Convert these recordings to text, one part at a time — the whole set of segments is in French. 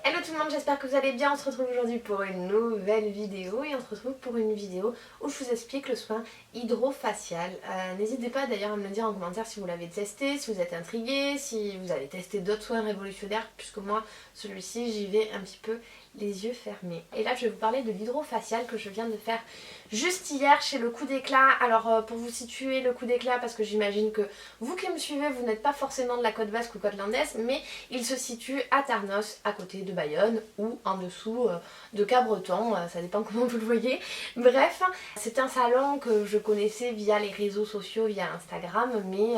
Hello tout le monde, j'espère que vous allez bien. On se retrouve aujourd'hui pour une nouvelle vidéo et on se retrouve pour une vidéo où je vous explique le soin hydrofacial. N'hésitez pas d'ailleurs à me le dire en commentaire si vous l'avez testé, si vous êtes intrigué, si vous avez testé d'autres soins révolutionnaires, puisque moi celui-ci j'y vais un petit peu les yeux fermés. Et là je vais vous parler de l'hydrofacial que je viens de faire juste hier chez Le Coup d'Éclat. Alors pour vous situer, Le Coup d'Éclat, parce que j'imagine que vous qui me suivez, vous n'êtes pas forcément de la côte basque ou côte landaise, mais il se situe à Tarnos, à côté de Bayonne, ou en dessous de Cabreton, ça dépend comment vous le voyez. Bref, c'est un salon que je connaissais via les réseaux sociaux, via Instagram, mais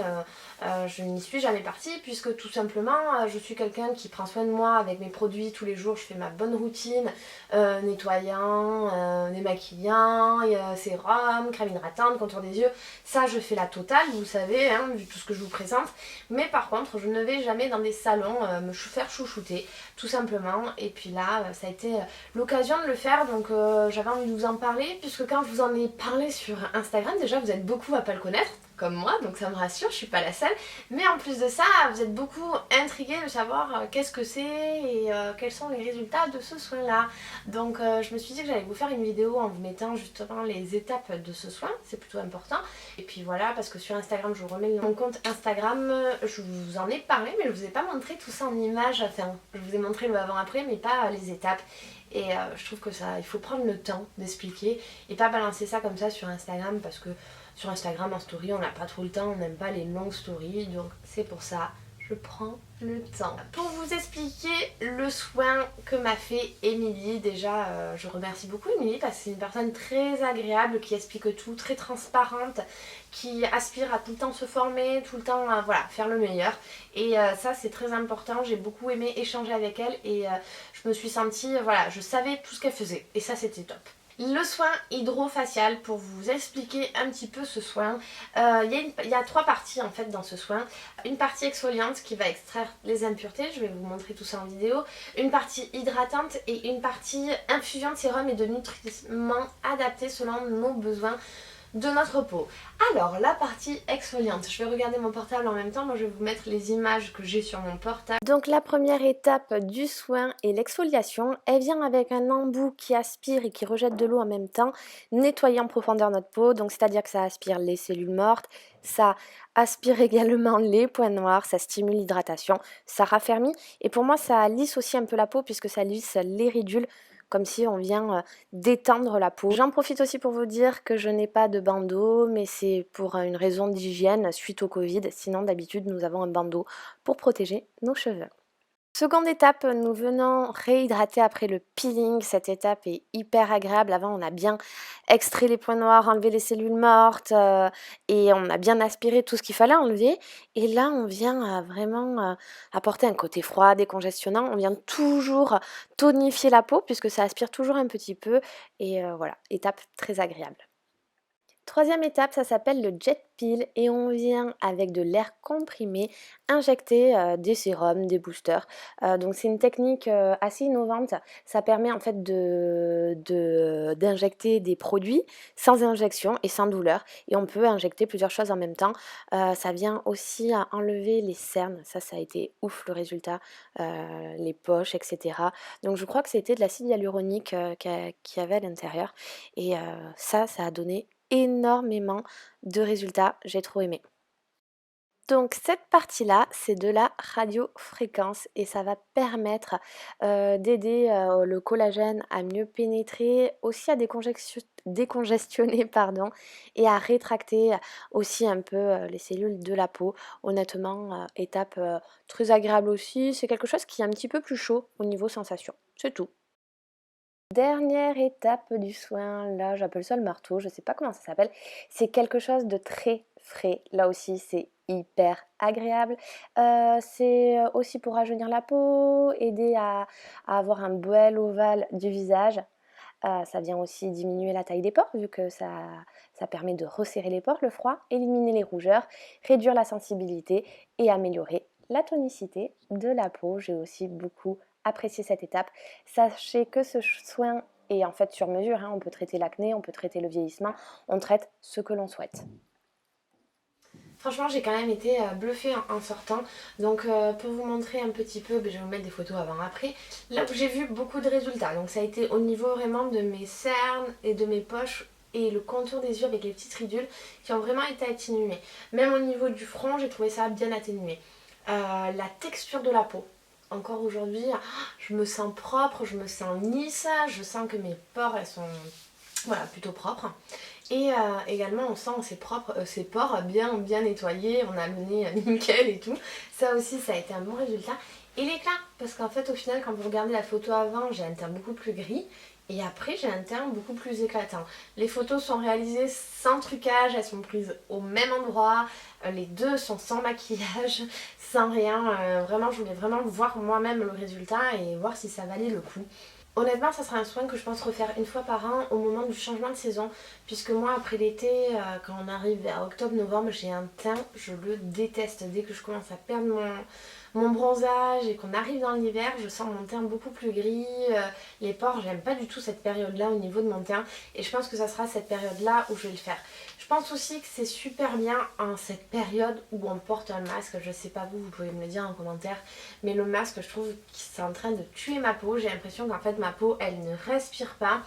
je n'y suis jamais partie, puisque tout simplement, je suis quelqu'un qui prend soin de moi avec mes produits tous les jours. Je fais ma bonne routine, nettoyant, démaquillant, sérum, crème hydratante, contour des yeux. Ça, je fais la totale, vous savez, hein, vu tout ce que je vous présente. Mais par contre, je ne vais jamais dans des salons me faire chouchouter, tout simplement. Et puis là, ça a été l'occasion de le faire, donc j'avais envie de vous en parler, puisque quand je vous en ai parlé sur Instagram, déjà vous êtes beaucoup à pas le connaître, comme moi, donc ça me rassure, je suis pas la seule. Mais en plus de ça, vous êtes beaucoup intrigués de savoir qu'est-ce que c'est et quels sont les résultats de ce soin-là. Donc je me suis dit que j'allais vous faire une vidéo en vous mettant justement les étapes de ce soin, c'est plutôt important. Et puis voilà, parce que sur Instagram, je vous remets mon compte Instagram, je vous en ai parlé, mais je vous ai pas montré tout ça en images. Enfin, je vous ai montré le avant-après, mais pas les étapes. Et je trouve que ça, il faut prendre le temps d'expliquer et pas balancer ça comme ça sur Instagram, parce que sur Instagram en story, on n'a pas trop le temps, on n'aime pas les longues stories, donc c'est pour ça je prends le temps. Pour vous expliquer le soin que m'a fait Émilie, déjà je remercie beaucoup Émilie parce que c'est une personne très agréable qui explique tout, très transparente, qui aspire à tout le temps se former, tout le temps voilà, faire le meilleur. Et ça c'est très important, j'ai beaucoup aimé échanger avec elle et je me suis sentie, voilà, je savais tout ce qu'elle faisait et ça c'était top. Le soin hydrofacial, pour vous expliquer un petit peu ce soin, il y a trois parties en fait dans ce soin. Une partie exfoliante qui va extraire les impuretés, je vais vous montrer tout ça en vidéo. Une partie hydratante et une partie infusion de sérum et de nutriments adaptés selon nos besoins de notre peau. Alors, la partie exfoliante, je vais regarder mon portable en même temps, moi je vais vous mettre les images que j'ai sur mon portable. Donc la première étape du soin est l'exfoliation. Elle vient avec un embout qui aspire et qui rejette de l'eau en même temps, nettoyant en profondeur notre peau, donc c'est-à-dire que ça aspire les cellules mortes, ça aspire également les points noirs, ça stimule l'hydratation, ça raffermit et pour moi ça lisse aussi un peu la peau puisque ça lisse les ridules, comme si on vient détendre la peau. J'en profite aussi pour vous dire que je n'ai pas de bandeau, mais c'est pour une raison d'hygiène suite au Covid. Sinon, d'habitude, nous avons un bandeau pour protéger nos cheveux. Seconde étape, nous venons réhydrater après le peeling. Cette étape est hyper agréable. Avant, on a bien extrait les points noirs, enlevé les cellules mortes et on a bien aspiré tout ce qu'il fallait enlever. Et là, on vient vraiment apporter un côté froid, décongestionnant. On vient toujours tonifier la peau puisque ça aspire toujours un petit peu. Et voilà, étape très agréable. Troisième étape, ça s'appelle le jet peel et on vient avec de l'air comprimé injecter des sérums, des boosters. Donc c'est une technique assez innovante. Ça permet en fait d'injecter des produits sans injection et sans douleur. Et on peut injecter plusieurs choses en même temps. Ça vient aussi à enlever les cernes. Ça a été ouf le résultat. Les poches, etc. Donc je crois que c'était de l'acide hyaluronique qu'il y avait à l'intérieur. Et ça a donné énormément de résultats, j'ai trop aimé. Donc cette partie-là, c'est de la radiofréquence et ça va permettre d'aider le collagène à mieux pénétrer, aussi à décongestionner pardon, et à rétracter aussi un peu les cellules de la peau. Honnêtement, étape très agréable aussi, c'est quelque chose qui est un petit peu plus chaud au niveau sensation, c'est tout. Dernière étape du soin, là j'appelle ça le marteau, je sais pas comment ça s'appelle. C'est quelque chose de très frais, là aussi c'est hyper agréable. C'est aussi pour rajeunir la peau, aider à avoir un bel ovale du visage. Ça vient aussi diminuer la taille des pores vu que ça permet de resserrer les pores, le froid, éliminer les rougeurs, réduire la sensibilité et améliorer la tonicité de la peau. J'ai aussi beaucoup apprécié cette étape. Sachez que ce soin est en fait sur mesure, hein. On peut traiter l'acné, on peut traiter le vieillissement, on traite ce que l'on souhaite. Franchement j'ai quand même été bluffée en sortant. Donc pour vous montrer un petit peu, je vais vous mettre des photos avant après. Là où j'ai vu beaucoup de résultats, donc ça a été au niveau vraiment de mes cernes et de mes poches et le contour des yeux avec les petites ridules qui ont vraiment été atténuées. Même au niveau du front j'ai trouvé ça bien atténué. La texture de la peau. Encore aujourd'hui, je me sens propre, je me sens lisse, je sens que mes pores elles sont voilà, plutôt propres. Et également on sent ses pores bien nettoyés, on a le nez nickel et tout. Ça aussi ça a été un bon résultat. Et l'éclat, parce qu'en fait au final quand vous regardez la photo avant, j'ai un teint beaucoup plus gris. Et après j'ai un teint beaucoup plus éclatant. Les photos sont réalisées sans trucage, elles sont prises au même endroit. Les deux sont sans maquillage, sans rien. Vraiment je voulais vraiment voir moi-même le résultat et voir si ça valait le coup. Honnêtement, ça sera un soin que je pense refaire une fois par an au moment du changement de saison. Puisque moi, après l'été, quand on arrive vers octobre-novembre, j'ai un teint, je le déteste. Dès que je commence à perdre mon bronzage et qu'on arrive dans l'hiver, je sens mon teint beaucoup plus gris. Les pores, j'aime pas du tout cette période-là au niveau de mon teint. Et je pense que ça sera cette période-là où je vais le faire. Je pense aussi que c'est super bien en cette période où on porte un masque. Je sais pas vous, vous pouvez me le dire en commentaire. Mais le masque, je trouve que c'est en train de tuer ma peau. J'ai l'impression qu'en fait ma peau, elle ne respire pas.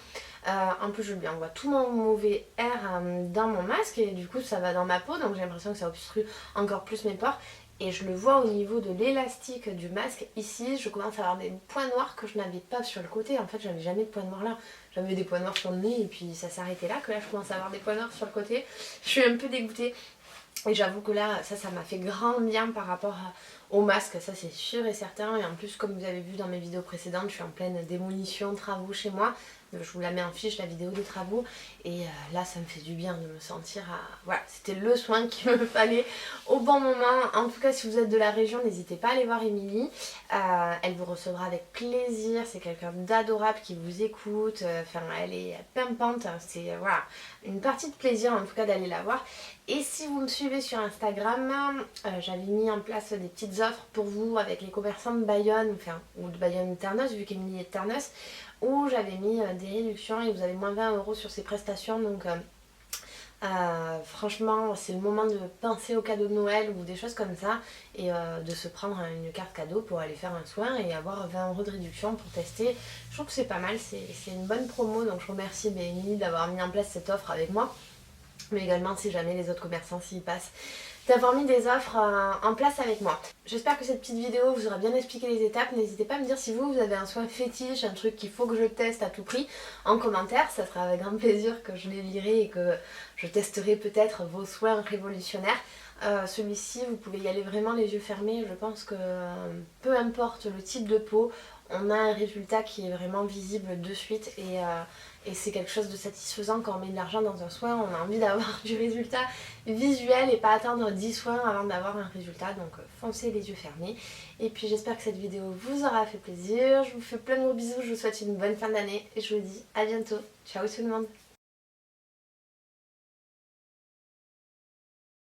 En plus je lui envoie tout mon mauvais air dans mon masque et du coup ça va dans ma peau. Donc j'ai l'impression que ça obstrue encore plus mes pores. Et je le vois au niveau de l'élastique du masque. Ici, je commence à avoir des points noirs que je n'avais pas sur le côté. En fait, j'avais jamais de points noirs là. J'avais des points noirs sur le nez et puis ça s'arrêtait là. Que là, je commence à avoir des points noirs sur le côté. Je suis un peu dégoûtée. Et j'avoue que là, ça m'a fait grand bien par rapport au masque. Ça, c'est sûr et certain. Et en plus, comme vous avez vu dans mes vidéos précédentes, je suis en pleine démolition, travaux chez moi. Je vous la mets en fiche, la vidéo des travaux. Et là, ça me fait du bien de me sentir à... Voilà, c'était le soin qu'il me fallait au bon moment. En tout cas, si vous êtes de la région, n'hésitez pas à aller voir Émilie. Elle vous recevra avec plaisir. C'est quelqu'un d'adorable qui vous écoute. Enfin, elle est pimpante. C'est voilà, une partie de plaisir en tout cas d'aller la voir. Et si vous me suivez sur Instagram, j'avais mis en place des petites offres pour vous avec les commerçants de Bayonne, enfin, ou de Bayonne-Ternos, vu qu'Émilie est de Ternos, où j'avais mis des réductions et vous avez moins 20 € sur ces prestations. Donc franchement, c'est le moment de penser aux cadeaux de Noël ou des choses comme ça et de se prendre une carte cadeau pour aller faire un soin et avoir 20 € de réduction pour tester. Je trouve que c'est pas mal, c'est une bonne promo. Donc je remercie Émilie d'avoir mis en place cette offre avec moi. Mais également si jamais les autres commerçants s'y passent, d'avoir mis des offres en place avec moi. J'espère que cette petite vidéo vous aura bien expliqué les étapes. N'hésitez pas à me dire si vous avez un soin fétiche, un truc qu'il faut que je teste à tout prix en commentaire. Ça sera avec grand plaisir que je les lirai et que je testerai peut-être vos soins révolutionnaires. Celui-ci, vous pouvez y aller vraiment les yeux fermés. Je pense que peu importe le type de peau, on a un résultat qui est vraiment visible de suite et c'est quelque chose de satisfaisant quand on met de l'argent dans un soin. On a envie d'avoir du résultat visuel et pas attendre 10 soins avant d'avoir un résultat. Donc foncez les yeux fermés. Et puis j'espère que cette vidéo vous aura fait plaisir. Je vous fais plein de gros bisous, je vous souhaite une bonne fin d'année et je vous dis à bientôt. Ciao tout le monde.